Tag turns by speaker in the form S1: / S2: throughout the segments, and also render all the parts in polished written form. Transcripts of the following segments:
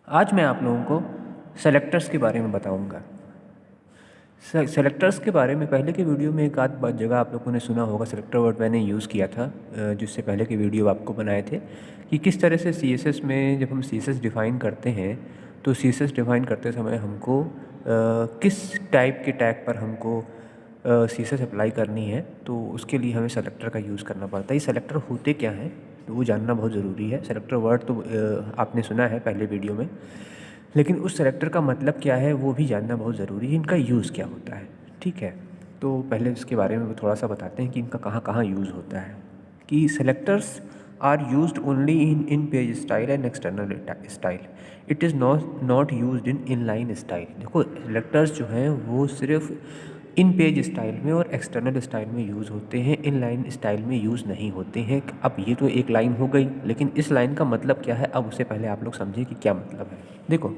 S1: आज मैं आप लोगों को सेलेक्टर्स के बारे में बताऊंगा। सेलेक्टर्स के बारे में पहले के वीडियो में एक आध जगह आप लोगों ने सुना होगा। सेलेक्टर वर्ड मैंने यूज़ किया था जिससे पहले के वीडियो आपको बनाए थे कि किस तरह से CSS में जब हम CSS डिफ़ाइन करते हैं तो CSS डिफ़ाइन करते समय हमको किस टाइप के टैग पर हमको CSS अप्लाई करनी है, तो उसके लिए हमें सेलेक्टर का यूज़ करना पड़ता है। ये सेलेक्टर होते क्या हैं तो वो जानना बहुत ज़रूरी है। सेलेक्टर वर्ड तो आपने सुना है पहले वीडियो में, लेकिन उस सेलेक्टर का मतलब क्या है वो भी जानना बहुत ज़रूरी है। इनका यूज़ क्या होता है, ठीक है। तो पहले इसके बारे में थोड़ा सा बताते हैं कि इनका कहाँ कहाँ यूज़ होता है। कि selectors are used only in page style and external style. It is not used in inline style. देखो, सेलेक्टर्स जो हैं वो सिर्फ इन पेज स्टाइल में और एक्सटर्नल स्टाइल में यूज़ होते हैं, इन लाइन स्टाइल में यूज़ नहीं होते हैं। अब ये तो एक लाइन हो गई, लेकिन इस लाइन का मतलब क्या है, अब उससे पहले आप लोग समझें कि क्या मतलब है। देखो,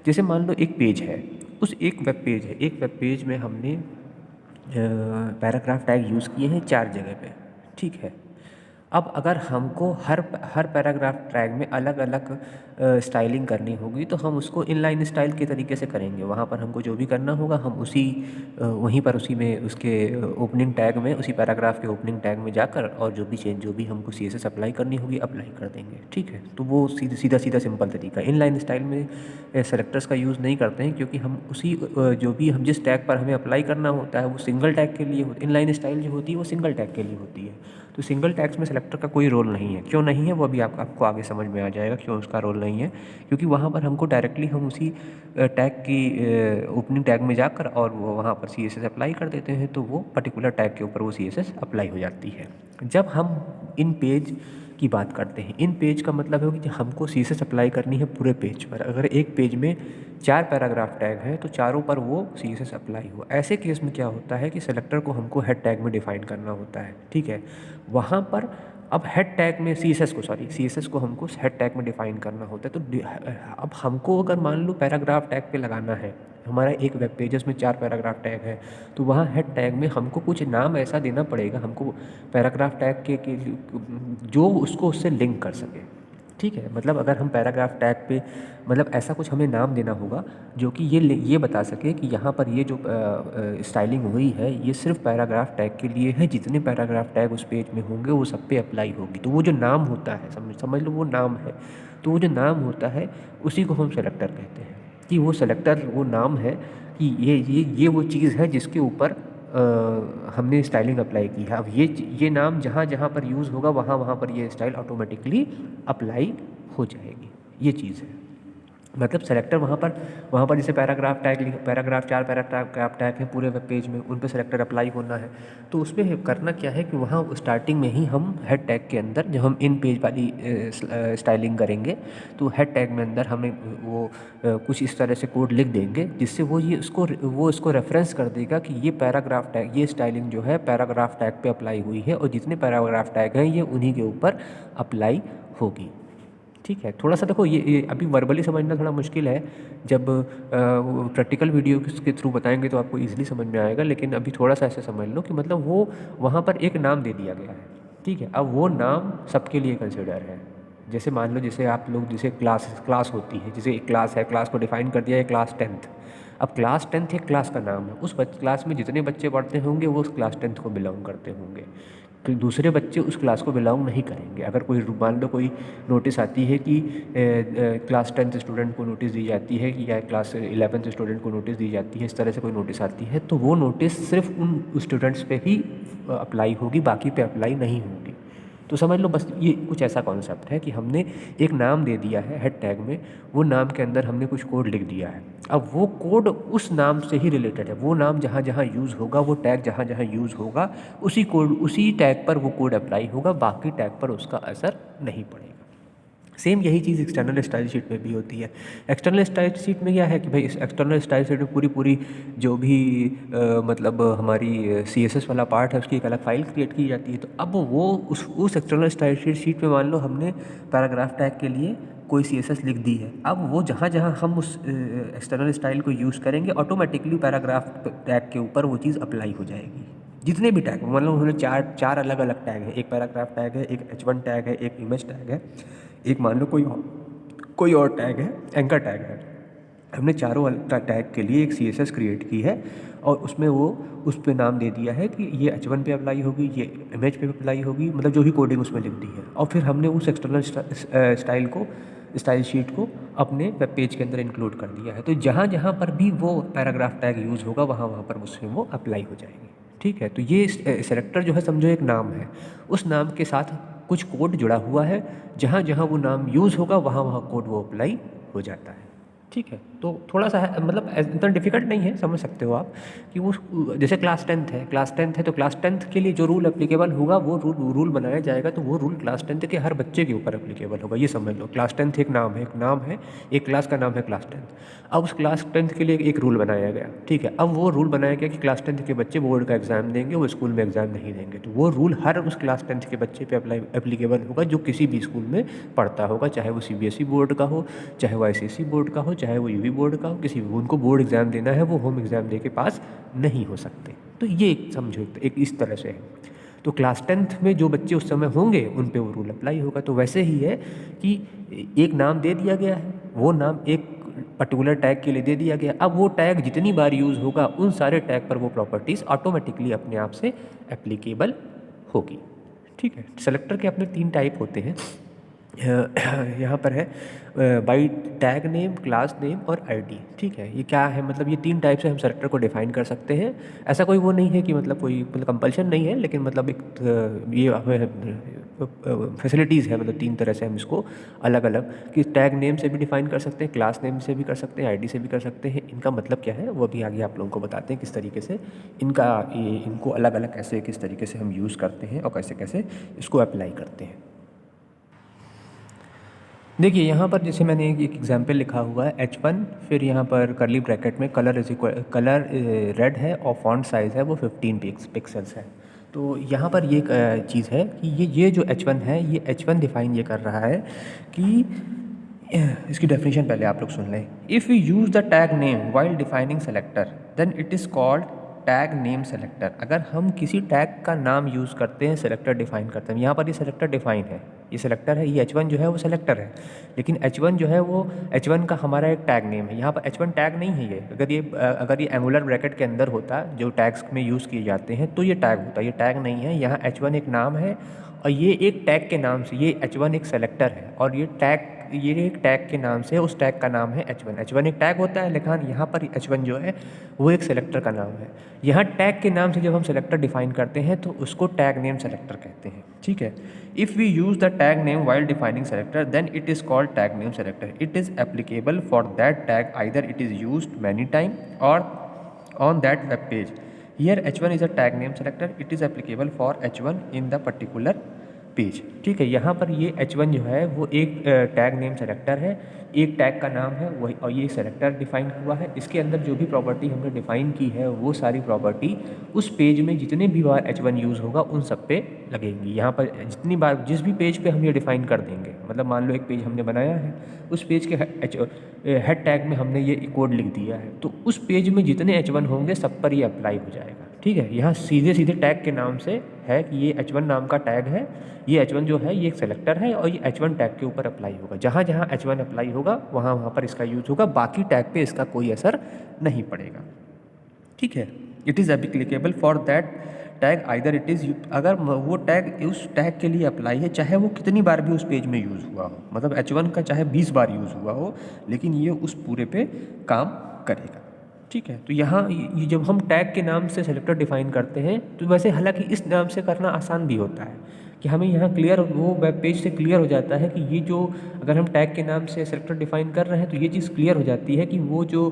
S1: जैसे मान लो एक पेज है, उस एक वेब पेज है, एक वेब पेज में हमने पैराग्राफ टैग यूज़ किए हैं 4 जगह पे, ठीक है। अब अगर हमको हर पैराग्राफ टैग में अलग अलग स्टाइलिंग करनी होगी तो हम उसको इनलाइन स्टाइल के तरीके से करेंगे। वहाँ पर हमको जो भी करना होगा हम उसी वहीं पर उसी में उसके ओपनिंग टैग में, उसी पैराग्राफ के ओपनिंग टैग में जाकर और जो भी हमको CSS अप्लाई करनी होगी अप्लाई कर देंगे, ठीक है। तो वो सीधा सीधा सिंपल तरीका। इनलाइन स्टाइल में सेलेक्टर्स का यूज़ नहीं करते हैं क्योंकि हम उसी जो भी हम जिस टैग पर हमें अप्लाई करना होता है वो सिंगल टैग के लिए इनलाइन स्टाइल जो होती है वो सिंगल टैग के लिए होती है। तो सिंगल टैग्स में सेलेक्टर का कोई रोल नहीं है। क्यों नहीं है वो अभी आपको आगे समझ में आ जाएगा क्यों उसका रोल नहीं है। क्योंकि वहाँ पर हमको डायरेक्टली हम उसी टैग की ओपनिंग टैग में जाकर और वो वहाँ पर CSS अप्लाई कर देते हैं, तो वो पर्टिकुलर टैग के ऊपर वो CSS अप्लाई हो जाती है। जब हम इन पेज की बात करते हैं, इन पेज का मतलब है कि हमको CSS अप्लाई करनी है पूरे पेज पर। अगर एक पेज में 4 पैराग्राफ टैग हैं तो चारों पर वो CSS अप्लाई हो। ऐसे केस में क्या होता है कि सेलेक्टर को हमको हेड टैग में डिफाइन करना होता है, ठीक है। वहाँ पर अब हेड टैग में CSS को हमको हेड टैग में डिफाइन करना होता है। तो अब हमको अगर मान लो पैराग्राफ टैग पे लगाना है, हमारा एक वेब पेजेस में 4 पैराग्राफ टैग है, तो वहाँ हेड टैग में हमको कुछ नाम ऐसा देना पड़ेगा हमको पैराग्राफ टैग के जो उसको उससे लिंक कर सके, ठीक है। मतलब अगर हम पैराग्राफ टैग पे मतलब ऐसा कुछ हमें नाम देना होगा जो कि ये बता सके कि यहाँ पर ये जो स्टाइलिंग हुई है ये सिर्फ पैराग्राफ टैग के लिए है, जितने पैराग्राफ टैग उस पेज में होंगे वो सब पे अप्लाई होगी। तो वो जो नाम होता है, समझ लो वो नाम है। तो वो जो नाम होता है उसी को हम सेलेक्टर कहते हैं, कि वो सेलेक्टर वो नाम है कि ये वो चीज़ है जिसके ऊपर हमने स्टाइलिंग अप्लाई की है। अब ये नाम जहाँ जहाँ पर यूज़ होगा वहाँ वहाँ पर ये स्टाइल ऑटोमेटिकली अप्लाई हो जाएगी। ये चीज़ है। मतलब सेलेक्टर वहाँ पर जैसे पैराग्राफ 4 पैराग्राफ टैग हैं पूरे वेब पेज में, उन पे सेलेक्टर अप्लाई होना है। तो उसमें करना क्या है कि वहाँ स्टार्टिंग में ही हम हेड टैग के अंदर जब हम इन पेज वाली स्टाइलिंग करेंगे तो हेड टैग में अंदर हमें वो कुछ इस तरह से कोड लिख देंगे जिससे वो इसको रेफरेंस कर देगा कि ये पैराग्राफ टैग, ये स्टाइलिंग जो है पैराग्राफ टैग पे अप्लाई हुई है और जितने पैराग्राफ टैग हैं ये उन्हीं के ऊपर अप्लाई होगी, ठीक है। थोड़ा सा देखो ये अभी वर्बली समझना थोड़ा मुश्किल है। जब प्रैक्टिकल वीडियो के थ्रू बताएंगे तो आपको इजीली समझ में आएगा, लेकिन अभी थोड़ा सा ऐसे समझ लो कि मतलब वो वहाँ पर एक नाम दे दिया गया है, ठीक है। अब वो नाम सबके लिए कंसिडर है। जैसे मान लो जैसे आप लोग जैसे क्लास होती है, जैसे एक क्लास है, क्लास को डिफाइन कर दिया है क्लास 10th। अब क्लास 10th एक क्लास का नाम है, उस क्लास में जितने बच्चे पढ़ते होंगे वो उस क्लास 10th को बिलोंग करते होंगे। तो दूसरे बच्चे उस क्लास को बिलोंग नहीं करेंगे। अगर कोई मान लो कोई नोटिस आती है कि क्लास 10th स्टूडेंट को नोटिस दी जाती है कि या क्लास 11th स्टूडेंट को नोटिस दी जाती है, इस तरह से कोई नोटिस आती है तो वो नोटिस सिर्फ उन स्टूडेंट्स पे ही अप्लाई होगी, बाकी पे अप्लाई नहीं होगी। तो समझ लो बस ये कुछ ऐसा कॉन्सेप्ट है कि हमने एक नाम दे दिया है हेड टैग में, वो नाम के अंदर हमने कुछ कोड लिख दिया है। अब वो कोड उस नाम से ही रिलेटेड है, वो नाम जहाँ जहाँ यूज़ होगा, वो टैग जहाँ जहाँ यूज़ होगा उसी टैग पर वो कोड अप्लाई होगा, बाकी टैग पर उसका असर नहीं पड़ेगा। सेम यही चीज़ एक्सटर्नल स्टाइल शीट में भी होती है। एक्सटर्नल स्टाइल शीट में क्या है कि भाई इस एक्सटर्नल स्टाइल शीट में पूरी जो भी मतलब हमारी CSS वाला पार्ट है उसकी एक अलग फाइल क्रिएट की जाती है। तो अब वो उस एक्सटर्नल स्टाइल शीट में मान लो हमने पैराग्राफ टैग के लिए कोई CSS लिख दी है, अब वो जहाँ जहाँ हम उस एक्सटर्नल स्टाइल को यूज़ करेंगे ऑटोमेटिकली पैराग्राफ टैग के ऊपर वो चीज़ अप्लाई हो जाएगी। जितने भी टैग मतलब उन्होंने चार अलग अलग टैग है, एक पैराग्राफ टैग है, एक H1 टैग है, एक इमेज टैग है, एक मान लो कोई कोई और टैग है, एंकर टैग है। हमने चारों टैग के लिए एक CSS क्रिएट की है और उसमें वो उस पे नाम दे दिया है कि ये H1 पे अप्लाई होगी, ये इमेज पे अप्लाई होगी, मतलब जो भी कोडिंग उसमें लिख दी है। और फिर हमने उस एक्सटर्नल स्टाइल शीट को अपने वेब पेज के अंदर इंक्लूड कर दिया है। तो जहाँ जहाँ पर भी वो पैराग्राफ टैग यूज़ होगा वहाँ वहाँ पर उसमें वो अप्लाई हो जाएगी। ठीक है, तो ये सेलेक्टर जो है समझो एक नाम है, उस नाम के साथ कुछ कोड जुड़ा हुआ है, जहाँ जहाँ वो नाम यूज़ होगा वहाँ वहाँ कोड वो अप्लाई हो जाता है। ठीक है, तो थोड़ा सा है, मतलब इतना डिफिकल्ट नहीं है, समझ सकते हो आप कि वो जैसे क्लास टेंथ है तो क्लास टेंथ के लिए जो रूल एप्लीकेबल होगा वो रूल बनाया जाएगा, तो वो रूल क्लास टेंथ के हर बच्चे के ऊपर एप्लीकेबल होगा। ये समझ लो, क्लास टेंथ एक नाम है, एक क्लास का नाम है क्लास टेंथ। अब उस क्लास टेंथ के लिए एक रूल बनाया गया, ठीक है। अब वो रूल बनाया गया कि क्लास टेंथ के बच्चे बोर्ड का एग्जाम देंगे, वो स्कूल में एग्जाम नहीं देंगे, तो वो रूल हर उस क्लास टेंथ के बच्चे पे एप्लीकेबल होगा जो किसी भी स्कूल में पढ़ता होगा, चाहे वो CBSE बोर्ड का हो, चाहे वो ICSE बोर्ड का हो, चाहे वो UV बोर्ड का हो, किसी भी उनको बोर्ड एग्जाम देना है, वो होम एग्जाम दे के पास नहीं हो सकते। तो ये एक समझो एक इस तरह से है। तो क्लास टेंथ में जो बच्चे उस समय होंगे उन पे वो रूल अप्लाई होगा। तो वैसे ही है कि एक नाम दे दिया गया है, वो नाम एक पर्टिकुलर टैग के लिए दे दिया गया। अब वो टैग जितनी बार यूज़ होगा उन सारे टैग पर वो प्रॉपर्टीज़ ऑटोमेटिकली अपने आप से एप्लीकेबल होगी। ठीक है, सेलेक्टर के अपने 3 टाइप होते हैं। यहाँ पर है by tag name, class name और ID। ठीक है, ये क्या है, मतलब ये 3 टाइप से हम सेलेक्टर को डिफाइन कर सकते हैं। ऐसा कोई वो नहीं है कि मतलब कोई कंपल्शन नहीं है, लेकिन मतलब एक ये फैसिलिटीज़ है, मतलब 3 तरह से हम इसको अलग अलग कि टैग नेम से भी डिफाइन कर सकते हैं, क्लास नेम से भी कर सकते हैं, ID से भी कर सकते हैं। इनका मतलब क्या है वो भी आगे आप लोगों को बताते हैं किस तरीके से इनको अलग अलग कैसे किस तरीके से हम यूज़ करते हैं और कैसे कैसे इसको अप्लाई करते हैं। देखिए यहाँ पर जैसे मैंने एक एग्जाम्पल लिखा हुआ है H1, फिर यहाँ पर करली ब्रैकेट में कलर रेड है और फॉन्ट साइज़ है वो 15 पिक्सल्स है। तो यहाँ पर ये चीज़ है कि ये जो H1 है, ये H1 डिफाइन ये कर रहा है कि इसकी डेफिनेशन पहले आप लोग सुन लें। If you use the tag name while defining selector then it is called tag name selector. अगर हम किसी टैग का नाम यूज़ करते हैं, सेलेक्टर डिफाइन करते हैं, यहाँ पर ये सेलेक्टर डिफाइन है, ये सेलेक्टर है, ये H1 जो है वो सेलेक्टर है, लेकिन H1 जो है वो H1 का हमारा एक टैग नेम है। यहाँ पर H1 टैग नहीं है ये। अगर ये एंगुलर ब्रैकेट के अंदर होता जो टैग्स में यूज़ किए जाते हैं तो ये टैग होता, ये टैग नहीं है। यहाँ H1 एक नाम है और ये एक टैग के नाम से, ये H1 एक सेलेक्टर है और ये एक टैग के नाम से, उस टैग का नाम है H1 एक टैग होता है, लेकिन यहाँ पर H1 जो है वो एक सेलेक्टर का नाम है। यहाँ टैग के नाम से जब हम सेलेक्टर डिफाइन करते हैं तो उसको टैग नेम सेलेक्टर कहते हैं। ठीक है, if we use the tag name while defining selector then it is called tag name selector. It is applicable for that tag either it is used many time और on that web page. Here H1 is a tag name selector, it is applicable for H1 in the particular page. ठीक है, यहाँ पर ये H1 जो है वो एक टैग नेम सेलेक्टर है, एक टैग का नाम है वही, और ये सेलेक्टर डिफाइन हुआ है। इसके अंदर जो भी प्रॉपर्टी हमने डिफाइन की है वो सारी प्रॉपर्टी उस पेज में जितने भी बार H1 यूज़ होगा उन सब पे लगेंगी। यहाँ पर जितनी बार जिस भी पेज पे हम ये डिफाइन कर देंगे, मतलब मान लो एक पेज हमने बनाया है, उस पेज के हेड टैग में हमने ये कोड लिख दिया है, तो उस पेज में जितने H1 होंगे सब पर ये अप्लाई हो जाएगा। ठीक है, यहाँ सीधे सीधे टैग के नाम से है कि ये H1 नाम का टैग है, ये H1 जो है ये एक सेलेक्टर है और ये H1 टैग के ऊपर अप्लाई होगा। जहाँ जहाँ H1 अप्लाई होगा वहाँ वहाँ पर इसका यूज होगा, बाकी टैग पे इसका कोई असर नहीं पड़ेगा। ठीक है, it is applicable for that tag either it is, अगर वो टैग उस टैग के लिए अप्लाई है चाहे वो कितनी बार भी उस पेज में यूज़ हुआ हो, मतलब H1 का चाहे 20 बार यूज़ हुआ हो, लेकिन ये उस पूरे पे काम करेगा। ठीक है, तो यहाँ ये जब हम टैग के नाम से सेलेक्टर डिफाइन करते हैं तो वैसे हालांकि इस नाम से करना आसान भी होता है कि हमें यहाँ क्लियर, वो वेब पेज से क्लियर हो जाता है कि ये जो अगर हम टैग के नाम से सेलेक्टर डिफाइन कर रहे हैं तो ये चीज़ क्लियर हो जाती है कि वो जो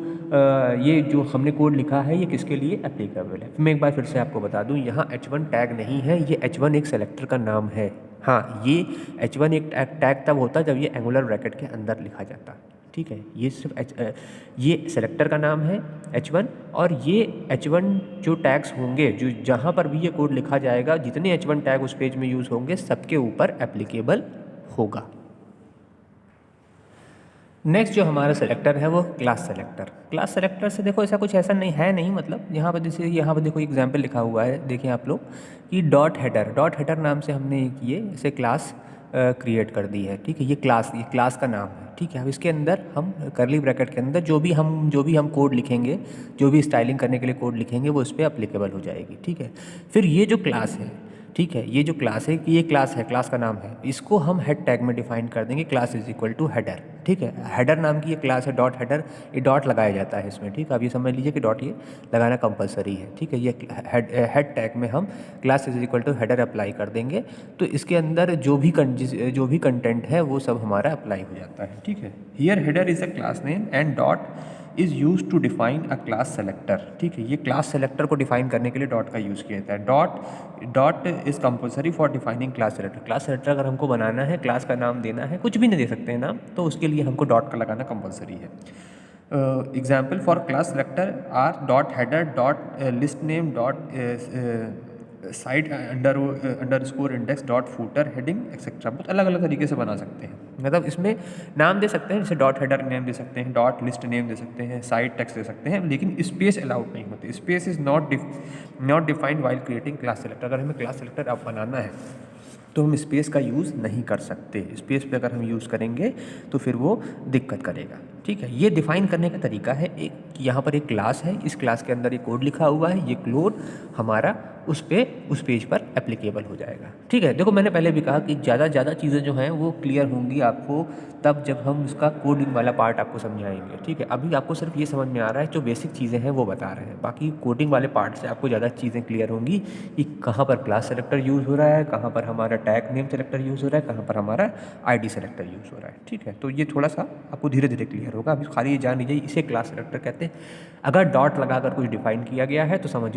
S1: ये जो हमने कोड लिखा है ये किसके लिए एप्लीकेबल है। मैं एक बार फिर से आपको बता दूँ, यहाँ H1 टैग नहीं है, ये H1 एक सेलेक्टर का नाम है। हाँ, ये H1 एक टैग तब होता जब ये एंगुलर ब्रैकेट के अंदर लिखा जाता। ठीक है, ये सिर्फ ये सेलेक्टर का नाम है H1, और ये H1 जो टैग्स होंगे, जो जहाँ पर भी ये कोड लिखा जाएगा, जितने H1 टैग उस पेज में यूज़ होंगे सबके ऊपर एप्लीकेबल होगा। नेक्स्ट जो हमारा सेलेक्टर है वो क्लास सेलेक्टर। क्लास सेलेक्टर से देखो ऐसा कुछ ऐसा नहीं, मतलब यहाँ पर जैसे यहाँ पर देखो एग्जाम्पल लिखा हुआ है, देखिए आप लोग कि डॉट हेडर नाम से हमने ये किए, जैसे क्लास क्रिएट कर दी है, ठीक है। ये क्लास का नाम है, ठीक है। अब इसके अंदर हम करली ब्रैकेट के अंदर जो भी हम कोड लिखेंगे, जो भी स्टाइलिंग करने के लिए कोड लिखेंगे वो इस पर अप्लीकेबल हो जाएगी, ठीक है। फिर ये जो क्लास है, ठीक है, ये जो क्लास है कि ये क्लास है, क्लास का नाम है, इसको हम हेड टैग में डिफाइन कर देंगे, class is equal to header, ठीक है। हेडर नाम की ये क्लास है, डॉट हेडर, ये डॉट लगाया जाता है इसमें, ठीक है। अब ये समझ लीजिए कि डॉट ये लगाना कंपलसरी है, ठीक है। ये हेड टैग में हम class is equal to header apply कर देंगे, तो इसके अंदर जो भी कंटेंट है वो सब हमारा अप्लाई हो जाता है, ठीक है। Here header is a class name and dot is use to define a class selector, ठीक है। ये क्लास सेलेक्टर को डिफाइन करने के लिए डॉट का यूज़ किया जाता है। Dot is compulsory for defining class selector. Class selector अगर हमको बनाना है, क्लास का नाम देना है, कुछ भी नहीं दे सकते हैं नाम, तो उसके लिए हमको डॉट का लगाना कंपलसरी है। Example for class selector R dot header, dot list name, dot side under score index, dot footer, heading etcetera. बहुत अलग अलग तरीके से बना सकते हैं, मतलब इसमें नाम दे सकते हैं, जैसे डॉट हेडर नेम दे सकते हैं, डॉट लिस्ट नेम दे सकते हैं, साइड टेक्स्ट दे सकते हैं, लेकिन स्पेस अलाउड नहीं होती। Space is not defined while creating class selector. अगर हमें क्लास सेलेक्टर अब बनाना है तो हम स्पेस का यूज़ नहीं कर सकते। स्पेस पे अगर हम यूज़ करेंगे तो फिर वो दिक्कत करेगा, ठीक है। ये डिफाइन करने का तरीका है, एक यहाँ पर एक क्लास है, इस क्लास के अंदर ये कोड लिखा हुआ है, ये कोड हमारा उस पेज पर एप्लीकेबल हो जाएगा, ठीक है। देखो मैंने पहले भी कहा कि ज़्यादा चीज़ें जो हैं वो क्लियर होंगी आपको तब जब हम इसका कोडिंग वाला पार्ट आपको समझाएंगे, ठीक है। अभी आपको सिर्फ ये समझ में आ रहा है, जो बेसिक चीज़ें हैं वो बता रहे हैं, बाकी कोडिंग वाले पार्ट से आपको ज़्यादा चीज़ें क्लियर होंगी कि कहाँ पर क्लास सेलेक्टर यूज़ हो रहा है, कहाँ पर हमारा टैग नेम सेलेक्टर यूज़ हो रहा है, कहाँ पर हमारा आईडी सेलेक्टर यूज़ हो रहा है, ठीक है। तो ये थोड़ा सा आपको धीरे धीरे क्लियर होगा। अभी खाली ये जान लीजिए इसे क्लास सेलेक्टर कहते हैं। अगर डॉट लगाकर कुछ डिफाइन किया गया है तो समझ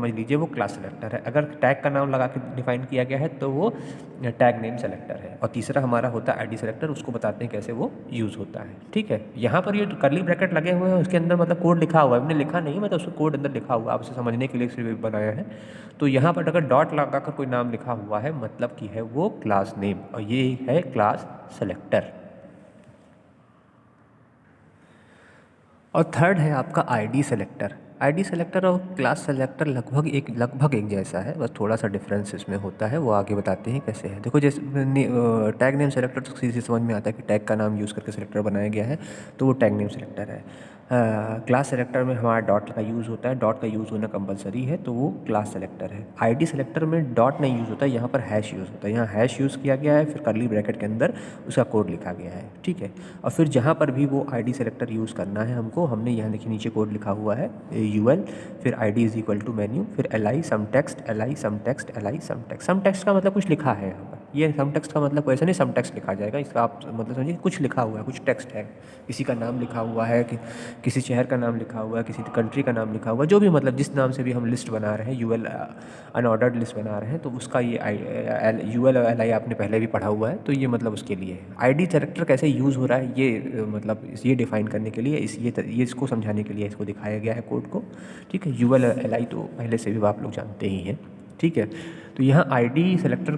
S1: लीजिए वो क्लास सेलेक्टर है। अगर टैग का नाम लगा के डिफाइन किया गया है तो वो टैग नेम सेलेक्टर है। और तीसरा हमारा होता है आईडी सेलेक्टर, उसको बताते हैं कैसे वो यूज़ होता है, ठीक है। यहाँ पर ये करली ब्रैकेट लगे हुए हैं, उसके अंदर मतलब कोड लिखा हुआ है, हमने लिखा नहीं, मतलब उसको कोड अंदर लिखा हुआ है, आप उसे समझने के लिए सिर्फ बनाया है। तो यहाँ पर अगर डॉट लगाकर कोई नाम लिखा हुआ है मतलब कि है वो क्लास नेम, और ये है क्लास सेलेक्टर। और थर्ड है आपका आईडी सेलेक्टर। आईडी सेलेक्टर और क्लास सेलेक्टर लगभग एक जैसा है, बस थोड़ा सा डिफरेंस इसमें होता है, वो आगे बताते हैं कैसे है। देखो जैसे टैग नेम सेलेक्टर तो सीधे समझ में आता है कि टैग का नाम यूज़ करके सेलेक्टर बनाया गया है, तो वो टैग नेम सेलेक्टर है। क्लास सेलेक्टर में हमारा डॉट का यूज़ होता है, डॉट का यूज़ होना कंपलसरी है, तो वो क्लास सेलेक्टर है। आईडी सेलेक्टर में डॉट नहीं यूज़ होता, यहाँ पर हैश यूज़ होता है। यहाँ हैश यूज़ किया गया है, फिर करली ब्रैकेट के अंदर उसका कोड लिखा गया है, ठीक है। और फिर जहाँ पर भी वो आईडी सेलेक्टर यूज़ करना है हमको, हमने यहाँ देखिए नीचे कोड लिखा हुआ है यूएल, फिर ID is equal to menu, फिर L some text, L some text, L some text. Some text का मतलब कुछ लिखा है यहाँ पर, ये सम टेक्स्ट का मतलब ऐसा नहीं सम टेक्स्ट लिखा जाएगा, इसका आप मतलब समझिए कुछ लिखा हुआ है, कुछ टेक्स्ट है, किसी का नाम लिखा हुआ है, कि किसी शहर का नाम लिखा हुआ है, किसी कंट्री का नाम लिखा हुआ है, जो भी मतलब जिस नाम से भी हम लिस्ट बना रहे हैं, यूएल अनऑर्डर्ड लिस्ट बना रहे हैं, तो उसका ये यूएल और एल आपने पहले भी पढ़ा हुआ है, तो ये मतलब उसके लिए है। आईडी सेलेक्टर कैसे यूज़ हो रहा है ये मतलब ये डिफाइन करने के लिए ये इसको समझाने के लिए इसको दिखाया गया है कोड को, ठीक है। यूएल और एल तो पहले से भी आप लोग जानते ही हैं, ठीक है। तो यहाँ आईडी सेलेक्टर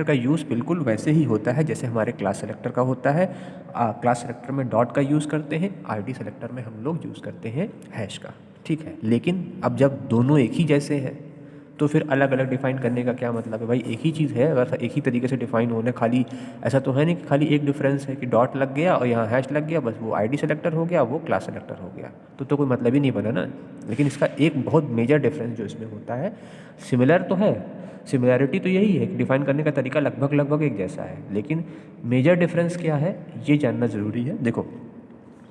S1: का यूज़ बिल्कुल वैसे ही होता है जैसे हमारे क्लास सेलेक्टर का होता है। क्लास सेलेक्टर में डॉट का यूज़ करते हैं, आईडी सेलेक्टर में हम लोग यूज़ करते हैं हैश का, ठीक है। लेकिन अब जब दोनों एक ही जैसे हैं तो फिर अलग अलग डिफाइन करने का क्या मतलब है भाई, एक ही चीज़ है, अगर एक ही तरीके से डिफाइन होने, खाली ऐसा तो है नहीं कि खाली एक डिफरेंस है कि डॉट लग गया और यहाँ हैश लग गया, बस वो आईडी सेलेक्टर हो गया, वो क्लास सेलेक्टर हो गया, तो कोई मतलब ही नहीं बना ना। लेकिन इसका एक बहुत मेजर डिफरेंस जो इसमें होता है, सिमिलर तो है, सिमिलैरिटी तो यही है कि डिफाइन करने का तरीका लगभग एक जैसा है, लेकिन मेजर डिफरेंस क्या है ये जानना ज़रूरी है। देखो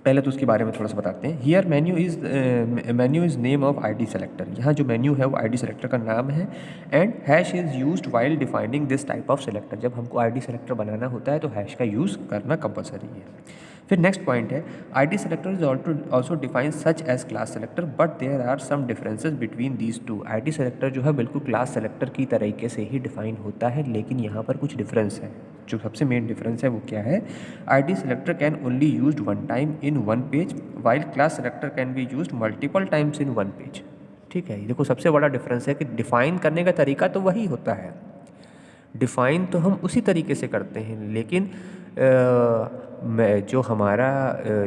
S1: पहले तो उसके बारे में थोड़ा सा बताते हैं। Here menu is name of ID selector, यहाँ जो मेन्यू है वो आईडी सेलेक्टर का नाम है। And hash is used while defining this type of selector, जब हमको आईडी सेलेक्टर बनाना होता है तो हैश का यूज़ करना कंपलसरी है। फिर नेक्स्ट पॉइंट है, ID selector is also define such as class selector but there are some differences between these two. ID selector जो है बिल्कुल क्लास सेलेक्टर की तरीके से ही डिफाइन होता है, लेकिन यहाँ पर कुछ डिफरेंस है। जो सबसे मेन डिफरेंस है वो क्या है, ID selector can only used one time in one page while class selector can be used multiple times in one page, ठीक है। देखो सबसे बड़ा डिफरेंस है कि डिफाइन करने का तरीका तो वही होता है, डिफाइन तो हम उसी तरीके से करते हैं, लेकिन जो हमारा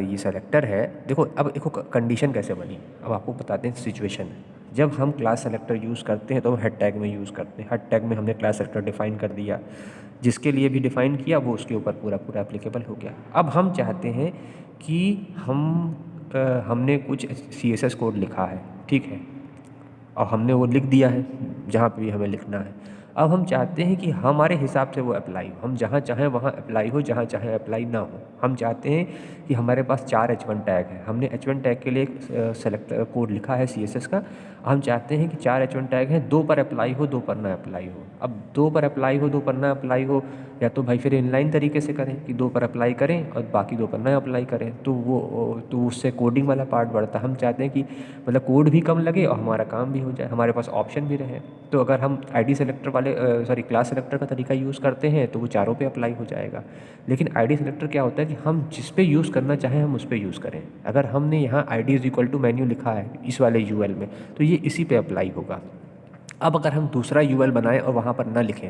S1: ये सेलेक्टर है, देखो अब देखो कंडीशन कैसे बनी, अब आपको बताते हैं सिचुएशन। जब हम क्लास सेलेक्टर यूज़ करते हैं तो हम हेड टैग में यूज़ करते हैं। हेड टैग में हमने क्लास सेलेक्टर डिफ़ाइन कर दिया, जिसके लिए भी डिफ़ाइन किया वो उसके ऊपर पूरा पूरा एप्लीकेबल हो गया। अब हम चाहते हैं कि हमने कुछ CSS कोड लिखा है, ठीक है, और हमने वो लिख दिया है जहाँ पे भी हमें लिखना है। अब हम चाहते हैं कि हमारे हिसाब से वो अप्लाई हो, हम जहाँ चाहें वहाँ अप्लाई हो, जहाँ चाहें अप्लाई ना हो। हम चाहते हैं कि हमारे पास 4 H1 टैग है, हमने H1 टैग के लिए एक सेलेक्ट कोड लिखा है CSS का। हम चाहते हैं कि 4 H1 टैग हैं, 2 पर अप्लाई हो, 2 पर ना अप्लाई हो। अब 2 पर अप्लाई हो, 2 पर ना अप्लाई हो, या तो भाई फिर इनलाइन तरीके से करें कि 2 पर अप्लाई करें और बाकी 2 पर ना अप्लाई करें, तो उससे कोडिंग वाला पार्ट बढ़ता है। हम चाहते हैं कि मतलब कोड भी कम लगे और हमारा काम भी हो जाए, हमारे पास ऑप्शन भी रहे। तो अगर हम ID सेलेक्टर वाले क्लास सेलेक्टर का तरीका यूज़ करते हैं तो वो चारों पे अप्लाई हो जाएगा। लेकिन ID सेलेक्टर क्या होता है कि हम जिस पे यूज़ करना चाहें हम उस पे यूज़ करें। अगर हमने यहाँ ID = मेन्यू लिखा है इस वाले UL में, तो ये इसी पे अप्लाई होगा। अब अगर हम दूसरा UL बनाएं और वहाँ पर ना लिखें,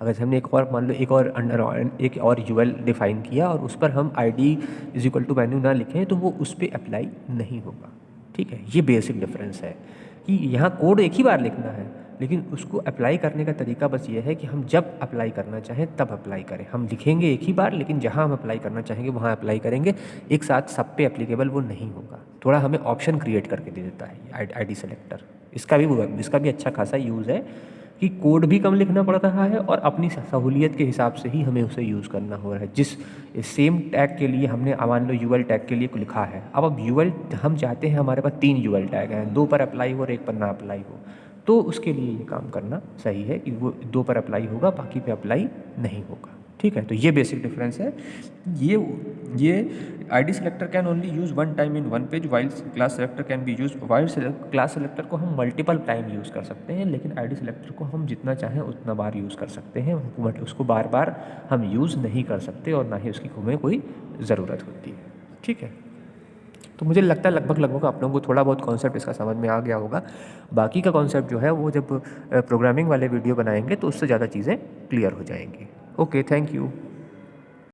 S1: अगर हमने एक और मान लो एक और UL डिफ़ाइन किया और उस पर हम ID = मेन्यू ना लिखें, तो वो उस पर अप्लाई नहीं होगा, ठीक है। ये बेसिक डिफरेंस है कि यहाँ कोड एक ही बार लिखना है, लेकिन उसको अप्लाई करने का तरीका बस ये है कि हम जब अप्लाई करना चाहें तब अप्लाई करें। हम लिखेंगे एक ही बार, लेकिन जहाँ हम अप्लाई करना चाहेंगे वहाँ अप्लाई करेंगे, एक साथ सब पे एप्लीकेबल वो नहीं होगा। थोड़ा हमें ऑप्शन क्रिएट करके दे देता है ID सेलेक्टर। इसका भी अच्छा खासा यूज़ है कि कोड भी कम लिखना पड़ रहा है और अपनी सहूलियत के हिसाब से ही हमें उसे यूज़ करना हो रहा है। जिस सेम टैग के लिए हमने मान लो UL टैग के लिए लिखा है, अब UL हम चाहते हैं हमारे पास 3 UL टैग हैं, 2 पर अप्लाई हो और 1 पर ना अप्लाई हो, तो उसके लिए ये काम करना सही है कि वो 2 पर अप्लाई होगा, बाकी पे अप्लाई नहीं होगा, ठीक है। तो ये बेसिक डिफरेंस है। ये ID selector can only use one time in one page, while class selector can be use class selector को हम मल्टीपल टाइम यूज़ कर सकते हैं, लेकिन ID सेलेक्टर को हम जितना चाहें उतना बार यूज़ कर सकते हैं। उसको बार बार हम यूज़ नहीं कर सकते और ना ही उसकी हमें कोई ज़रूरत होती है, ठीक है। तो मुझे लगता है लगभग आप लोगों को थोड़ा बहुत कॉन्सेप्ट इसका समझ में आ गया होगा। बाकी का कॉन्सेप्ट जो है वो जब प्रोग्रामिंग वाले वीडियो बनाएंगे तो उससे ज़्यादा चीज़ें क्लियर हो जाएंगी। Okay, thank you.